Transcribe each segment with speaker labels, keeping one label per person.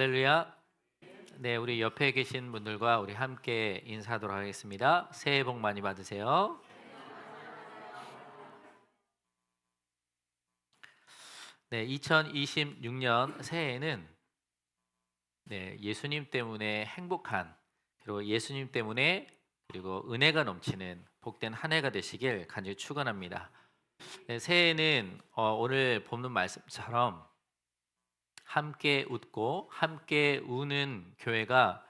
Speaker 1: 할렐루야. 네, 우리 옆에 계신 분들과 우리 함께 인사하도록 하겠습니다. 새해 복 많이 받으세요. 네, 2026년 새해에는 예수님 때문에 행복한, 그리고 예수님 때문에 그리고 은혜가 넘치는 복된 한 해가 되시길 간절히 축원합니다. 네, 새해에는 오늘 본문 말씀처럼 함께 웃고 함께 우는 교회가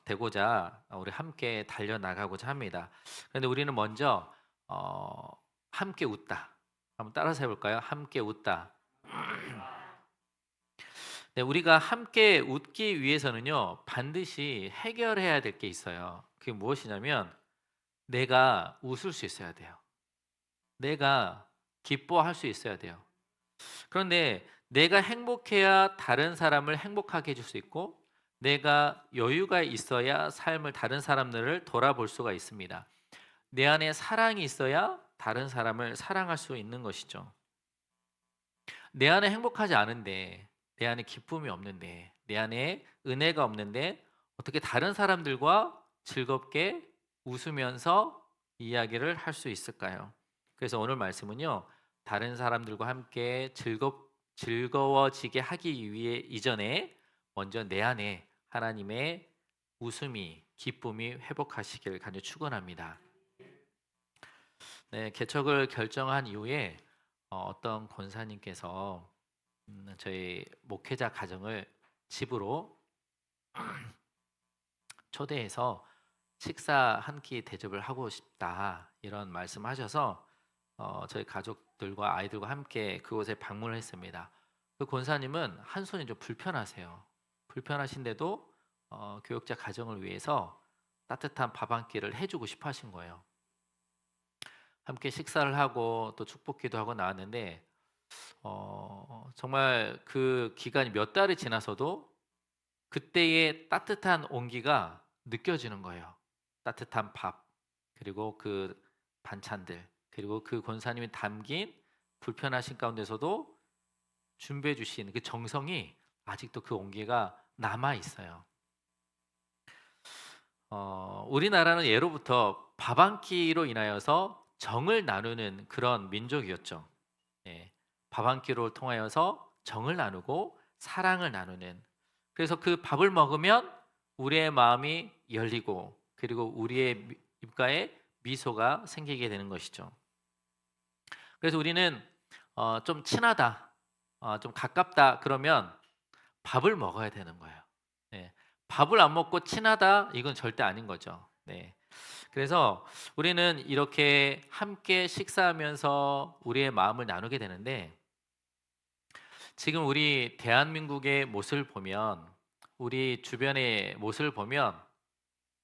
Speaker 1: 되고자 우리 함께 달려나가고자 합니다. 그런데 우리는 먼저 어, 함께 웃다. 한번 따라서 해볼까요? 함께 웃다. 네, 우리가 함께 웃기 위해서는요, 반드시 해결해야 될 게 있어요. 그게 무엇이냐면 내가 웃을 수 있어야 돼요. 내가 기뻐할 수 있어야 돼요. 그런데 내가 행복해야 다른 사람을 행복하게 해줄 수 있고, 내가 여유가 있어야 삶을 다른 사람들을 돌아볼 수가 있습니다. 내 안에 사랑이 있어야 다른 사람을 사랑할 수 있는 것이죠. 내 안에 행복하지 않은데, 내 안에 기쁨이 없는데, 내 안에 은혜가 없는데 어떻게 다른 사람들과 즐겁게 웃으면서 이야기를 할 수 있을까요? 그래서 오늘 말씀은요, 다른 사람들과 함께 즐거워지게 하기 위해 이전에 먼저 내 안에 하나님의 웃음이, 기쁨이 회복하시길 간절히 축원합니다. 네, 개척을 결정한 이후에 어떤 권사님께서 저희 목회자 가정을 집으로 초대해서 식사 한 끼 대접을 하고 싶다 이런 말씀하셔서 저희 가족들과 아이들과 함께 그곳에 방문을 했습니다. 그 권사님은 한 손이 좀 불편하세요. 불편하신데도 교육자 가정을 위해서 따뜻한 밥 한 끼를 해주고 싶어 하신 거예요. 함께 식사를 하고 또 축복기도 하고 나왔는데 정말 그 기간이 몇 달이 지나서도 그때의 따뜻한 온기가 느껴지는 거예요. 따뜻한 밥, 그리고 그 반찬들, 그리고 그 권사님이 담긴 불편하신 가운데서도 준비해 주신 그 정성이 아직도 그 온기가 남아 있어요. 우리나라는 예로부터 밥 한 끼로 인하여서 정을 나누는 그런 민족이었죠. 예, 밥 한 끼를 통하여서 정을 나누고 사랑을 나누는. 그래서 그 밥을 먹으면 우리의 마음이 열리고 그리고 우리의 입가에 미소가 생기게 되는 것이죠. 그래서 우리는 좀 친하다, 좀 가깝다 그러면 밥을 먹어야 되는 거예요. 네, 밥을 안 먹고 친하다 이건 절대 아닌 거죠. 네. 그래서 우리는 이렇게 함께 식사하면서 우리의 마음을 나누게 되는데 지금 우리 대한민국의 모습을 보면 우리 주변의 모습을 보면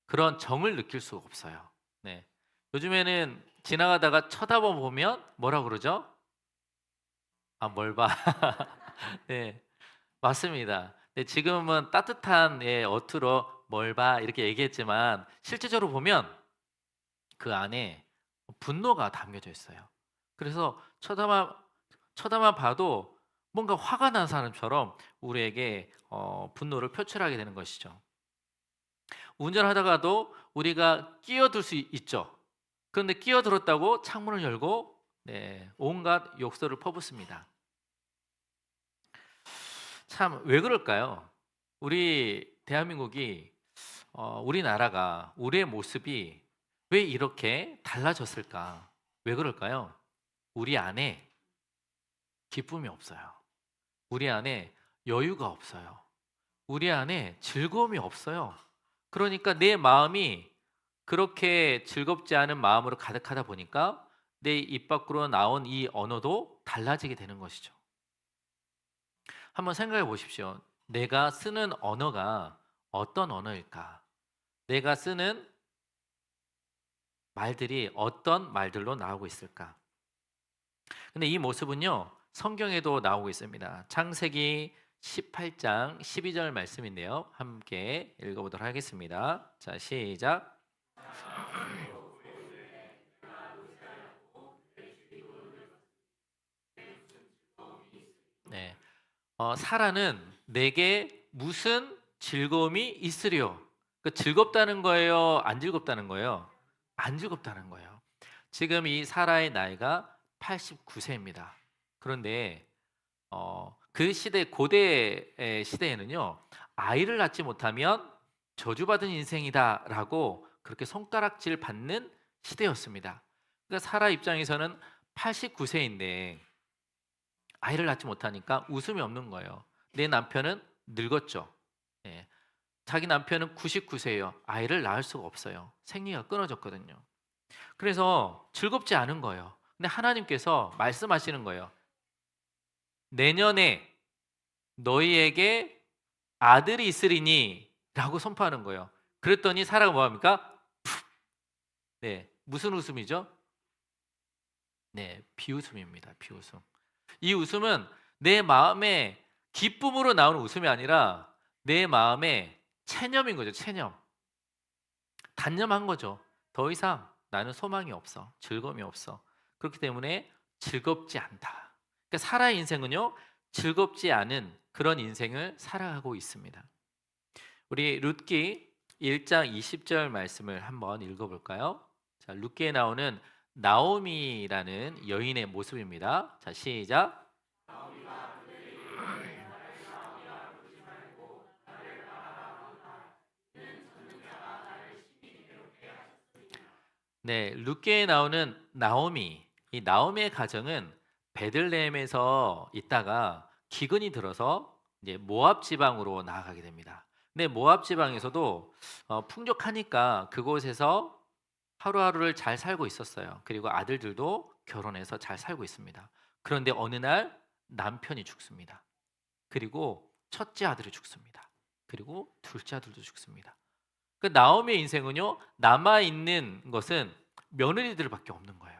Speaker 1: 그런 정을 느낄 수가 없어요. 네. 요즘에는 지나가다가 쳐다보면 뭐라 그러죠? 아, 뭘 봐. 네, 맞습니다. 네, 지금은 따뜻한 어투로 뭘 봐 이렇게 얘기했지만 실제적으로 보면 그 안에 분노가 담겨져 있어요. 그래서 쳐다만 봐도 뭔가 화가 난 사람처럼 우리에게 분노를 표출하게 되는 것이죠. 운전하다가도 우리가 끼어들 수 있죠. 그런데 끼어들었다고 창문을 열고 온갖 욕설을 퍼붓습니다. 참 왜 그럴까요? 우리 대한민국이 우리나라가 우리의 모습이 왜 이렇게 달라졌을까? 왜 그럴까요? 우리 안에 기쁨이 없어요. 우리 안에 여유가 없어요. 우리 안에 즐거움이 없어요. 그러니까 내 마음이 그렇게 즐겁지 않은 마음으로 가득하다 보니까 내 입 밖으로 나온 이 언어도 달라지게 되는 것이죠. 한번 생각해 보십시오. 내가 쓰는 언어가 어떤 언어일까? 내가 쓰는 말들이 어떤 말들로 나오고 있을까? 근데 이 모습은요, 성경에도 나오고 있습니다. 창세기 18장 12절 말씀인데요. 함께 읽어보도록 하겠습니다. 자, 시작. 네. 사라는 내게 무슨 즐거움이 있으리요. 즐겁다는 거예요? 안 즐겁다는 거예요? 안 즐겁다는 거예요. 지금 이 사라의 나이가 89세입니다. 그런데 그 시대 고대의 시대에는요. 아이를 낳지 못하면 저주받은 인생이다라고 그렇게 손가락질 받는 시대였습니다. 그러니까 사라 입장에서는 89세인데 아이를 낳지 못하니까 웃음이 없는 거예요. 내 남편은 늙었죠. 예. 자기 남편은 99세예요. 아이를 낳을 수가 없어요. 생리가 끊어졌거든요. 그래서 즐겁지 않은 거예요. 근데 하나님께서 말씀하시는 거예요. 내년에 너희에게 아들이 있으리니 라고 선포하는 거예요. 그랬더니 사라가 뭐합니까? 네, 무슨 웃음이죠? 네, 비웃음입니다. 비웃음. 이 웃음은 내 마음에 기쁨으로 나오는 웃음이 아니라 내 마음에 체념인 거죠. 체념. 단념한 거죠. 더 이상 나는 소망이 없어. 즐거움이 없어. 그렇기 때문에 즐겁지 않다. 그러니까 사라의 인생은요. 즐겁지 않은 그런 인생을 살아가고 있습니다. 우리 룻기 1장 20절 말씀을 한번 읽어볼까요? 자, 룻기에 나오는 나오미라는 여인의 모습입니다. 자, 시작. 네, 룻기에 나오는 나오미. 이 나오미의 가정은 베들레헴에서 있다가 기근이 들어서 이제 모압 지방으로 나아가게 됩니다. 근데 모압 지방에서도 풍족하니까 그곳에서 하루하루를 잘 살고 있었어요. 그리고 아들들도 결혼해서 잘 살고 있습니다. 그런데 어느 날 남편이 죽습니다. 그리고 첫째 아들이 죽습니다. 그리고 둘째 아들도 죽습니다. 그 나오미의 인생은요, 남아 있는 것은 며느리들밖에 없는 거예요.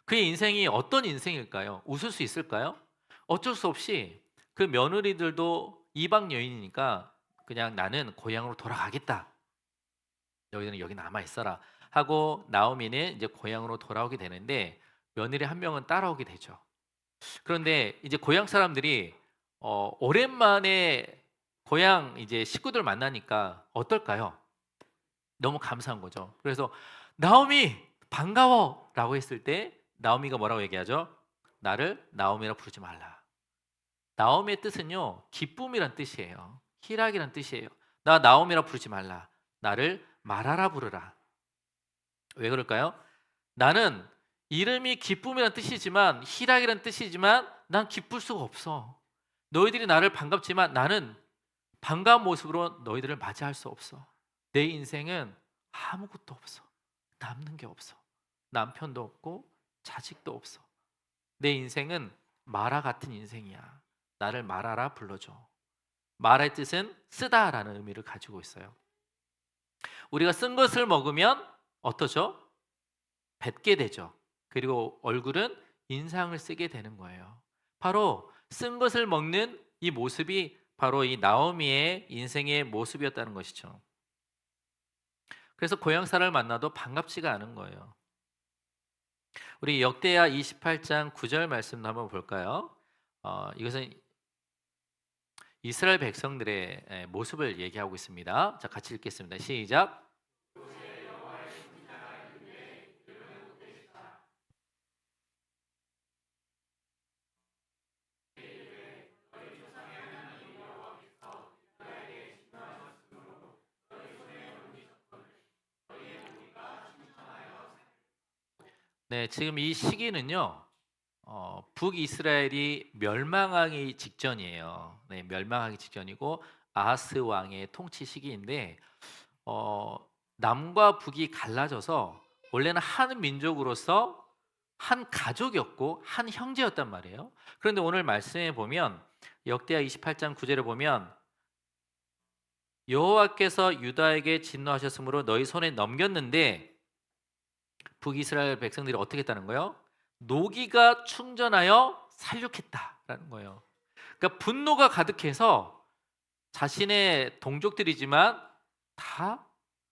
Speaker 1: 그의 인생이 어떤 인생일까요? 웃을 수 있을까요? 어쩔 수 없이 그 며느리들도 이방 여인이니까 그냥 나는 고향으로 돌아가겠다. 너희들은 여기 남아 있어라 하고 나오미는 이제 고향으로 돌아오게 되는데 며느리 한 명은 따라오게 되죠. 그런데 이제 고향 사람들이 오랜만에 고향 이제 식구들 만나니까 어떨까요? 너무 감사한 거죠. 그래서 나오미 반가워라고 했을 때 나오미가 뭐라고 얘기하죠? 나를 나오미라 부르지 말라. 나오미의 뜻은요 기쁨이란 뜻이에요. 희락이란 뜻이에요. 나 나오미라 부르지 말라. 나를 마라라 부르라. 왜 그럴까요? 나는 이름이 기쁨이란 뜻이지만 희락이란 뜻이지만 난 기쁠 수가 없어. 너희들이 나를 반갑지만 나는 반가운 모습으로 너희들을 맞이할 수 없어. 내 인생은 아무것도 없어. 남는 게 없어. 남편도 없고 자식도 없어. 내 인생은 마라 같은 인생이야. 나를 마라라 불러줘. 마라의 뜻은 쓰다라는 의미를 가지고 있어요. 우리가 쓴 것을 먹으면 어떠죠? 뱉게 되죠. 그리고 얼굴은 인상을 쓰게 되는 거예요. 바로 쓴 것을 먹는 이 모습이 바로 이 나오미의 인생의 모습이었다는 것이죠. 그래서 고향 사람을 만나도 반갑지가 않은 거예요. 우리 역대하 28장 9절 말씀도 한번 볼까요? 이것은 이스라엘 백성들의 모습을 얘기하고 있습니다. 자, 같이 읽겠습니다. 시작. 네, 지금 이 시기는요. 북이스라엘이 멸망하기 직전이에요. 네, 멸망하기 직전이고 아하스 왕의 통치 시기인데 남과 북이 갈라져서 원래는 한 민족으로서 한 가족이었고 한 형제였단 말이에요. 그런데 오늘 말씀에 보면 역대하 28장 9절에 보면 여호와께서 유다에게 진노하셨으므로 너희 손에 넘겼는데 북이스라엘 백성들이 어떻게 했다는 거예요? 노기가 충전하여 살육했다라는 거예요. 그러니까 분노가 가득해서 자신의 동족들이지만 다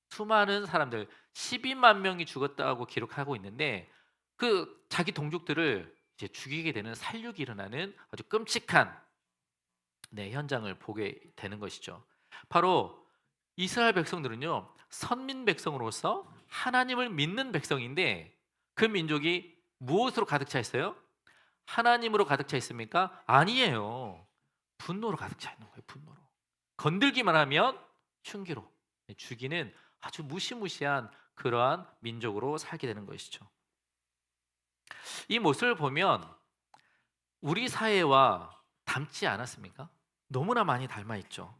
Speaker 1: 수많은 사람들 12만 명이 죽었다고 기록하고 있는데 그 자기 동족들을 이제 죽이게 되는 살육이 일어나는 아주 끔찍한 현장을 보게 되는 것이죠. 바로 이스라엘 백성들은요, 선민 백성으로서 하나님을 믿는 백성인데 그 민족이 무엇으로 가득 차 있어요? 하나님으로 가득 차 있습니까? 아니에요. 분노로 가득 차 있는 거예요. 분노로. 건들기만 하면 흉기로 죽이는 아주 무시무시한 그러한 민족으로 살게 되는 것이죠. 이 모습을 보면 우리 사회와 닮지 않았습니까? 너무나 많이 닮아 있죠.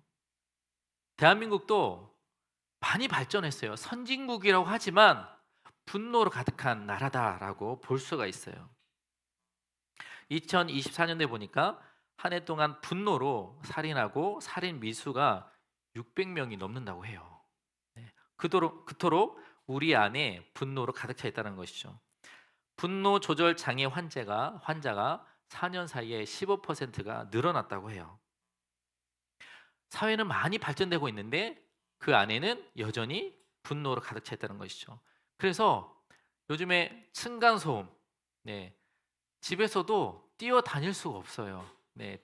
Speaker 1: 대한민국도 많이 발전했어요. 선진국이라고 하지만 분노로 가득한 나라다라고 볼 수가 있어요. 2024년도에 보니까 한 해 동안 분노로 살인하고 살인 미수가 600명이 넘는다고 해요. 그토록 우리 안에 분노로 가득 차 있다는 것이죠. 분노 조절 장애 환자가 4년 사이에 15%가 늘어났다고 해요. 사회는 많이 발전되고 있는데 그 안에는 여전히 분노로 가득 차 있다는 것이죠. 그래서 요즘에 층간소음, 집에서도 뛰어다닐 수가 없어요.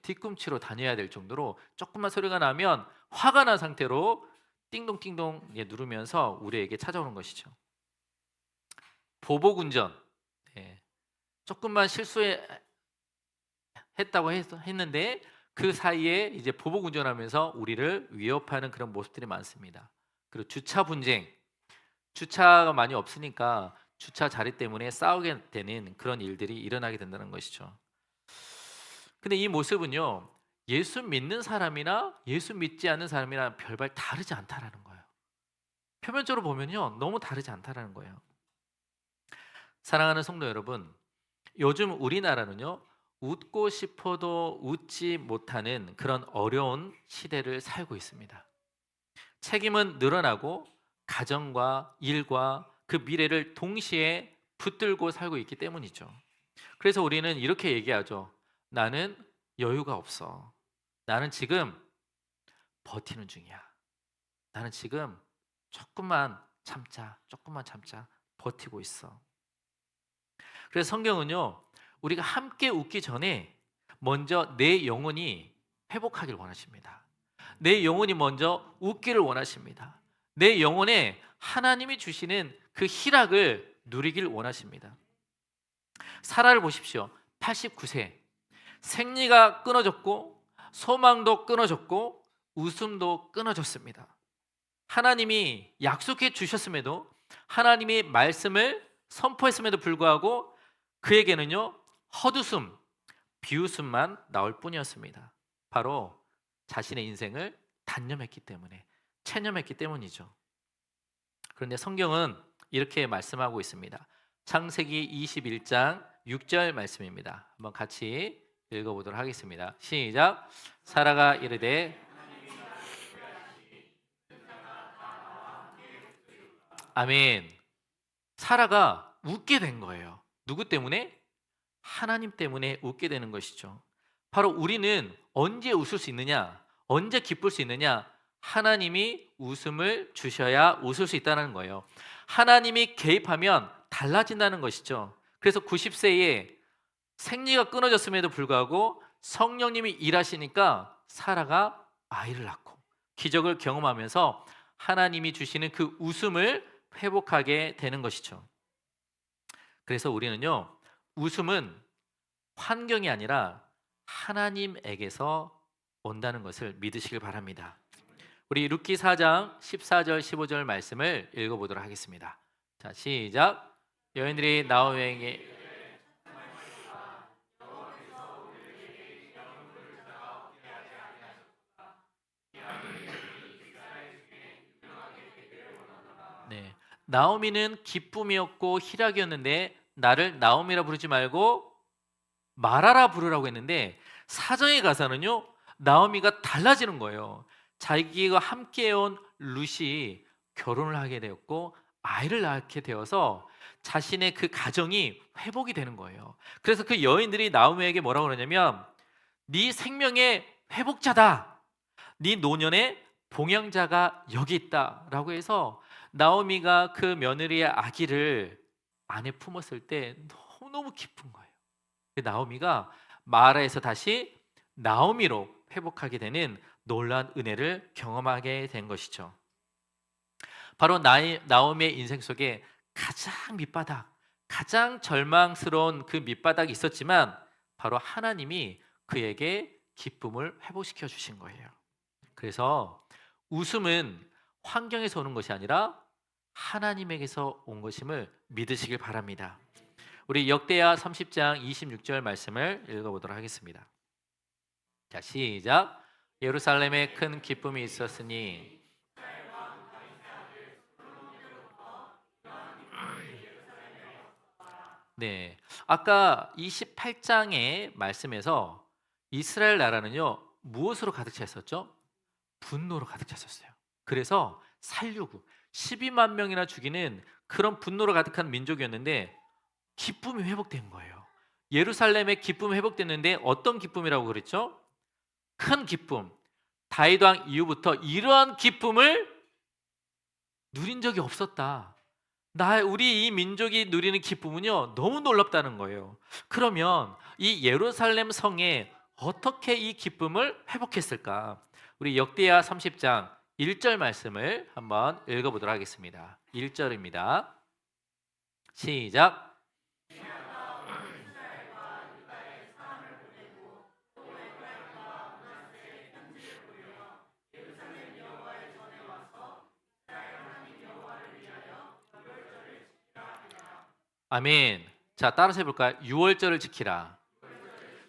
Speaker 1: 뒤꿈치로 다녀야 될 정도로 조금만 소리가 나면 화가 난 상태로 띵동띵동 누르면서 우리에게 찾아오는 것이죠. 보복운전, 조금만 실수했다고 했는데 그 사이에 이제 보복운전하면서 우리를 위협하는 그런 모습들이 많습니다. 그리고 주차 분쟁, 주차가 많이 없으니까 주차 자리 때문에 싸우게 되는 그런 일들이 일어나게 된다는 것이죠. 근데 이 모습은요, 예수 믿는 사람이나 예수 믿지 않는 사람이나 별반 다르지 않다라는 거예요. 표면적으로 보면요, 너무 다르지 않다라는 거예요. 사랑하는 성도 여러분, 요즘 우리나라는요, 웃고 싶어도 웃지 못하는 그런 어려운 시대를 살고 있습니다. 책임은 늘어나고 가정과 일과 그 미래를 동시에 붙들고 살고 있기 때문이죠. 그래서 우리는 이렇게 얘기하죠. 나는 여유가 없어. 나는 지금 버티는 중이야. 나는 지금 조금만 참자, 버티고 있어. 그래서 성경은요, 우리가 함께 웃기 전에 먼저 내 영혼이 회복하길 원하십니다. 내 영혼이 먼저 웃기를 원하십니다. 내 영혼에 하나님이 주시는 그 희락을 누리길 원하십니다. 사라를 보십시오. 89세. 생리가 끊어졌고 소망도 끊어졌고 웃음도 끊어졌습니다. 하나님이 약속해 주셨음에도, 하나님이 말씀을 선포했음에도 불구하고 그에게는요, 헛웃음, 비웃음만 나올 뿐이었습니다. 바로 자신의 인생을 단념했기 때문에, 체념했기 때문이죠. 그런데 성경은 이렇게 말씀하고 있습니다. 창세기 21장 6절 말씀입니다. 한번 같이 읽어보도록 하겠습니다. 시작. 사라가 이르되, 아멘. 사라가 웃게 된 거예요. 누구 때문에? 하나님 때문에 웃게 되는 것이죠. 바로 우리는 언제 웃을 수 있느냐, 언제 기쁠 수 있느냐, 하나님이 웃음을 주셔야 웃을 수 있다는 거예요. 하나님이 개입하면 달라진다는 것이죠. 그래서 90세에 생리가 끊어졌음에도 불구하고 성령님이 일하시니까 사라가 아이를 낳고 기적을 경험하면서 하나님이 주시는 그 웃음을 회복하게 되는 것이죠. 그래서 우리는요, 웃음은 환경이 아니라 하나님에게서 온다는 것을 믿으시길 바랍니다. 우리 룻기 4장 14절 15절 말씀을 읽어보도록 하겠습니다. 자, 시작. 여인들이 나오미에게 나오미는 기쁨이었고 희락이었는데 나를 나오미라 부르지 말고 마라라 부르라고 했는데, 사정에 가서는요, 나오미가 달라지는 거예요. 자기가 함께해온 룻이 결혼을 하게 되었고 아이를 낳게 되어서 자신의 그 가정이 회복이 되는 거예요. 그래서 그 여인들이 나오미에게 뭐라고 그러냐면, 네 생명의 회복자다, 네 노년의 봉양자가 여기 있다 라고 해서 나오미가 그 며느리의 아기를 안에 품었을 때 너무너무 기쁜 거예요. 나오미가 마라에서 다시 나오미로 회복하게 되는 놀라운 은혜를 경험하게 된 것이죠. 바로 나오미의 인생 속에 가장 밑바닥, 가장 절망스러운 그 밑바닥이 있었지만 바로 하나님이 그에게 기쁨을 회복시켜 주신 거예요. 그래서 웃음은 환경에서 오는 것이 아니라 하나님에게서 온 것임을 믿으시길 바랍니다. 우리 역대하 30장 26절 말씀을 읽어보도록 하겠습니다. 자, 시작. 예루살렘에 큰 기쁨이 있었으니 네, 아까 28장의 말씀에서 이스라엘 나라는요 무엇으로 가득 차 있었죠? 분노로 가득 찼었어요. 그래서 살려고 12만 명이나 죽이는 그런 분노로 가득한 민족이었는데 기쁨이 회복된 거예요. 예루살렘의 기쁨이 회복됐는데 어떤 기쁨이라고 그랬죠? 큰 기쁨. 다윗 왕 이후부터 이러한 기쁨을 누린 적이 없었다. 우리 이 민족이 누리는 기쁨은요 너무 놀랍다는 거예요. 그러면 이 예루살렘 성에 어떻게 이 기쁨을 회복했을까? 우리 역대하 30장 1절 말씀을 한번 읽어보도록 하겠습니다. 1절입니다. 시작. 아멘. 자, 따라서 해볼까요? 유월절을 지키라.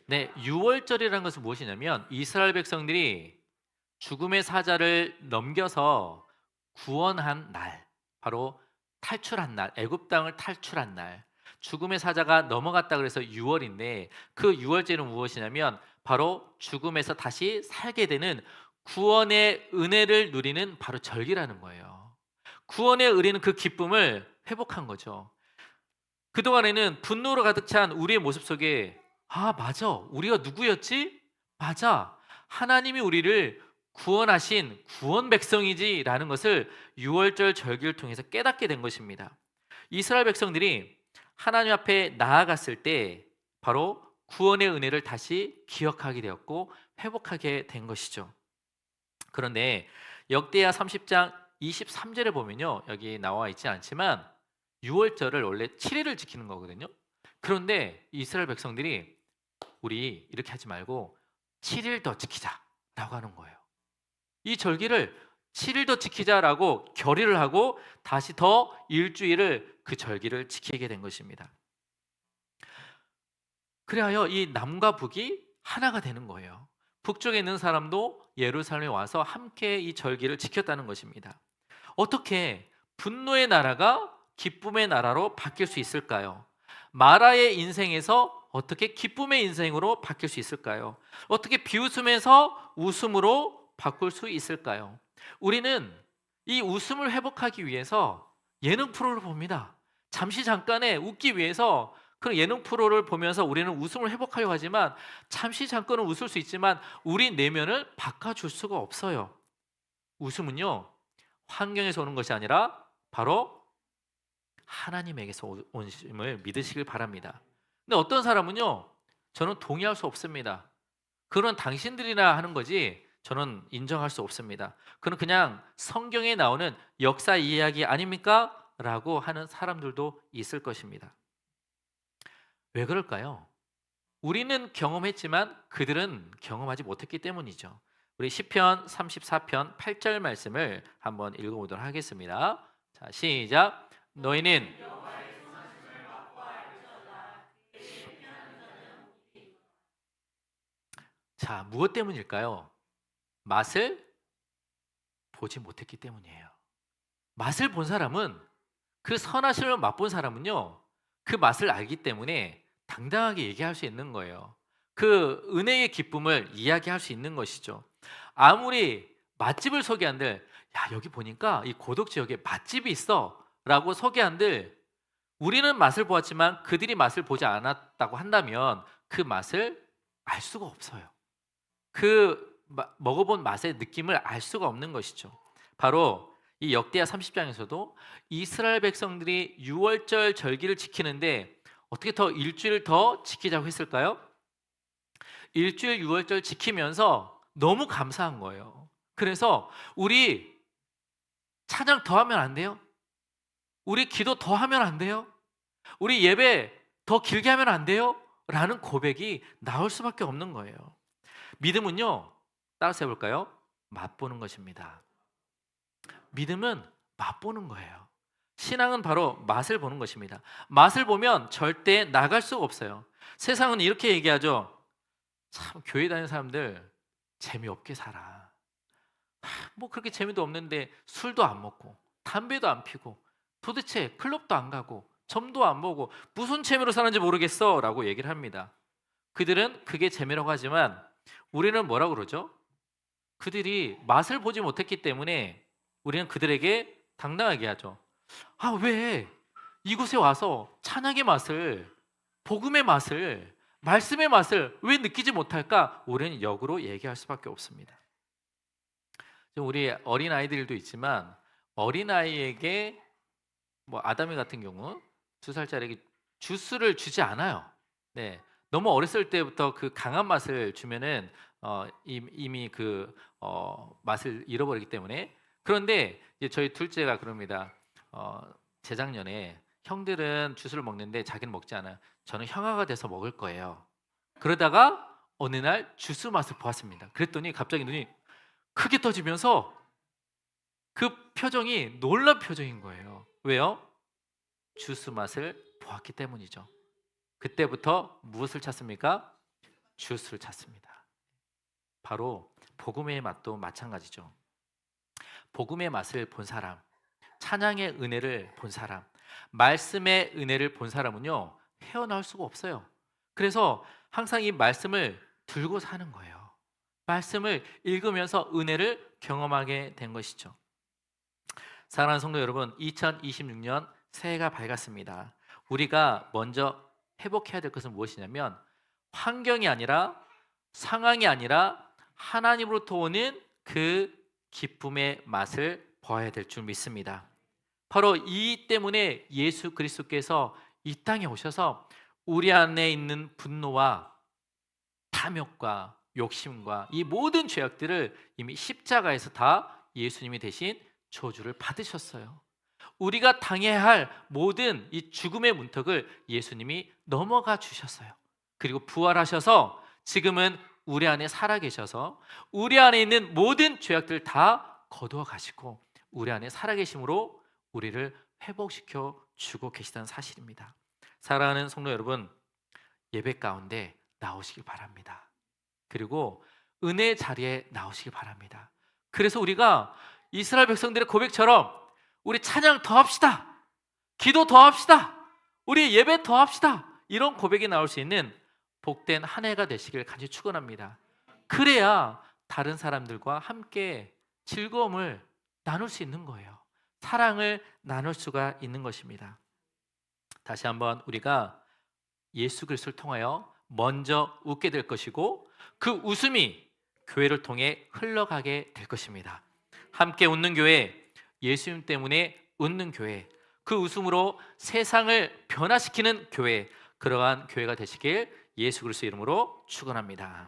Speaker 1: 네, 유월절이라는 것은 무엇이냐면 이스라엘 백성들이 죽음의 사자를 넘겨서 구원한 날, 바로 탈출한 날, 애굽 땅을 탈출한 날, 죽음의 사자가 넘어갔다 그래서 유월인데 그 유월절은 무엇이냐면 바로 죽음에서 다시 살게 되는 구원의 은혜를 누리는 바로 절기라는 거예요. 구원의 은혜는 그 기쁨을 회복한 거죠. 그동안에는 분노로 가득 찬 우리의 모습 속에 맞아. 우리가 누구였지? 맞아. 하나님이 우리를 구원하신 구원 백성이지라는 것을 유월절 절기를 통해서 깨닫게 된 것입니다. 이스라엘 백성들이 하나님 앞에 나아갔을 때 바로 구원의 은혜를 다시 기억하게 되었고 회복하게 된 것이죠. 그런데 역대하 30장 23절에 보면요. 여기 나와 있지 않지만 유월절을 원래 7일을 지키는 거거든요. 그런데 이스라엘 백성들이 우리 이렇게 하지 말고 7일 더 지키자라고 하는 거예요. 이 절기를 7일 더 지키자라고 결의를 하고 다시 더 일주일을 그 절기를 지키게 된 것입니다. 그래야 이 남과 북이 하나가 되는 거예요. 북쪽에 있는 사람도 예루살렘에 와서 함께 이 절기를 지켰다는 것입니다. 어떻게 분노의 나라가 기쁨의 나라로 바뀔 수 있을까요? 마라의 인생에서 어떻게 기쁨의 인생으로 바뀔 수 있을까요? 어떻게 비웃음에서 웃음으로 바꿀 수 있을까요? 우리는 이 웃음을 회복하기 위해서 예능 프로를 봅니다. 잠깐에 웃기 위해서 그런 예능 프로를 보면서 우리는 웃음을 회복하려고 하지만 잠깐은 웃을 수 있지만 우리 내면을 바꿔줄 수가 없어요. 웃음은요 환경에서 오는 것이 아니라 바로 하나님에게서 온 것임을 믿으시길 바랍니다. 근데 어떤 사람은요 저는 동의할 수 없습니다. 그건 당신들이나 하는 거지 저는 인정할 수 없습니다. 그건 그냥 성경에 나오는 역사 이야기 아닙니까? 라고 하는 사람들도 있을 것입니다. 왜 그럴까요? 우리는 경험했지만 그들은 경험하지 못했기 때문이죠. 우리 시편 34편 8절 말씀을 한번 읽어보도록 하겠습니다. 자, 시작. 너희는 자, 무엇 때문일까요? 맛을 보지 못했기 때문이에요. 맛을 본 사람은 그 선하심을 맛본 사람은요 그 맛을 알기 때문에 당당하게 얘기할 수 있는 거예요. 그 은혜의 기쁨을 이야기할 수 있는 것이죠. 아무리 맛집을 소개한들 여기 보니까 이 고덕 지역에 맛집이 있어 라고 소개한들 우리는 맛을 보았지만 그들이 맛을 보지 않았다고 한다면 그 맛을 알 수가 없어요. 그 먹어본 맛의 느낌을 알 수가 없는 것이죠. 바로 이 역대하 30장에서도 이스라엘 백성들이 유월절 절기를 지키는데 어떻게 더 일주일 더 지키자고 했을까요? 일주일 유월절 지키면서 너무 감사한 거예요. 그래서 우리 찬양 더 하면 안 돼요? 우리 기도 더 하면 안 돼요? 우리 예배 더 길게 하면 안 돼요? 라는 고백이 나올 수밖에 없는 거예요. 믿음은요, 따라서 해볼까요? 맛보는 것입니다. 믿음은 맛보는 거예요. 신앙은 바로 맛을 보는 것입니다. 맛을 보면 절대 나갈 수가 없어요. 세상은 이렇게 얘기하죠. 참, 교회 다니는 사람들 재미없게 살아. 뭐 그렇게 재미도 없는데 술도 안 먹고 담배도 안 피고 도대체 클럽도 안 가고 점도 안 보고 무슨 재미로 사는지 모르겠어 라고 얘기를 합니다. 그들은 그게 재미라고 하지만 우리는 뭐라고 그러죠? 그들이 맛을 보지 못했기 때문에 우리는 그들에게 당당하게 하죠. 아, 왜 이곳에 와서 찬양의 맛을, 복음의 맛을, 말씀의 맛을 왜 느끼지 못할까? 우리는 역으로 얘기할 수밖에 없습니다. 우리 어린 아이들도 있지만 어린 아이에게 뭐 아담이 같은 경우 2살짜리에게 주스를 주지 않아요. 네, 너무 어렸을 때부터 그 강한 맛을 주면은 이미 그 맛을 잃어버리기 때문에. 그런데 이제 저희 둘째가 그럽니다. 재작년에 형들은 주스를 먹는데 자기는 먹지 않아요. 저는 형아가 돼서 먹을 거예요. 그러다가 어느 날 주스 맛을 보았습니다. 그랬더니 갑자기 눈이 크게 떠지면서 그 표정이 놀란 표정인 거예요. 왜요? 주스 맛을 보았기 때문이죠. 그때부터 무엇을 찾습니까? 주스를 찾습니다. 바로 복음의 맛도 마찬가지죠. 복음의 맛을 본 사람, 찬양의 은혜를 본 사람, 말씀의 은혜를 본 사람은요, 헤어나올 수가 없어요. 그래서 항상 이 말씀을 들고 사는 거예요. 말씀을 읽으면서 은혜를 경험하게 된 것이죠. 사랑하는 성도 여러분, 2026년 새해가 밝았습니다. 우리가 먼저 회복해야 될 것은 무엇이냐면 환경이 아니라 상황이 아니라 하나님으로부터 오는 그 기쁨의 맛을 보아야 될 줄 믿습니다. 바로 이 때문에 예수 그리스도께서 이 땅에 오셔서 우리 안에 있는 분노와 탐욕과 욕심과 이 모든 죄악들을 이미 십자가에서 다 예수님이 대신 저주를 받으셨어요. 우리가 당해야 할 모든 이 죽음의 문턱을 예수님이 넘어가 주셨어요. 그리고 부활하셔서 지금은 우리 안에 살아계셔서 우리 안에 있는 모든 죄악들을 다 거두어 가시고 우리 안에 살아계심으로 우리를 회복시켜 주고 계시다는 사실입니다. 사랑하는 성도 여러분, 예배 가운데 나오시길 바랍니다. 그리고 은혜의 자리에 나오시길 바랍니다. 그래서 우리가 이스라엘 백성들의 고백처럼 우리 찬양 더 합시다, 기도 더 합시다, 우리 예배 더 합시다, 이런 고백이 나올 수 있는 복된 한 해가 되시길 간절히 축원합니다. 그래야 다른 사람들과 함께 즐거움을 나눌 수 있는 거예요. 사랑을 나눌 수가 있는 것입니다. 다시 한번 우리가 예수 그리스도를 통하여 먼저 웃게 될 것이고 그 웃음이 교회를 통해 흘러가게 될 것입니다. 함께 웃는 교회, 예수님 때문에 웃는 교회, 그 웃음으로 세상을 변화시키는 교회, 그러한 교회가 되시길 예수 그리스도 이름으로 축원합니다.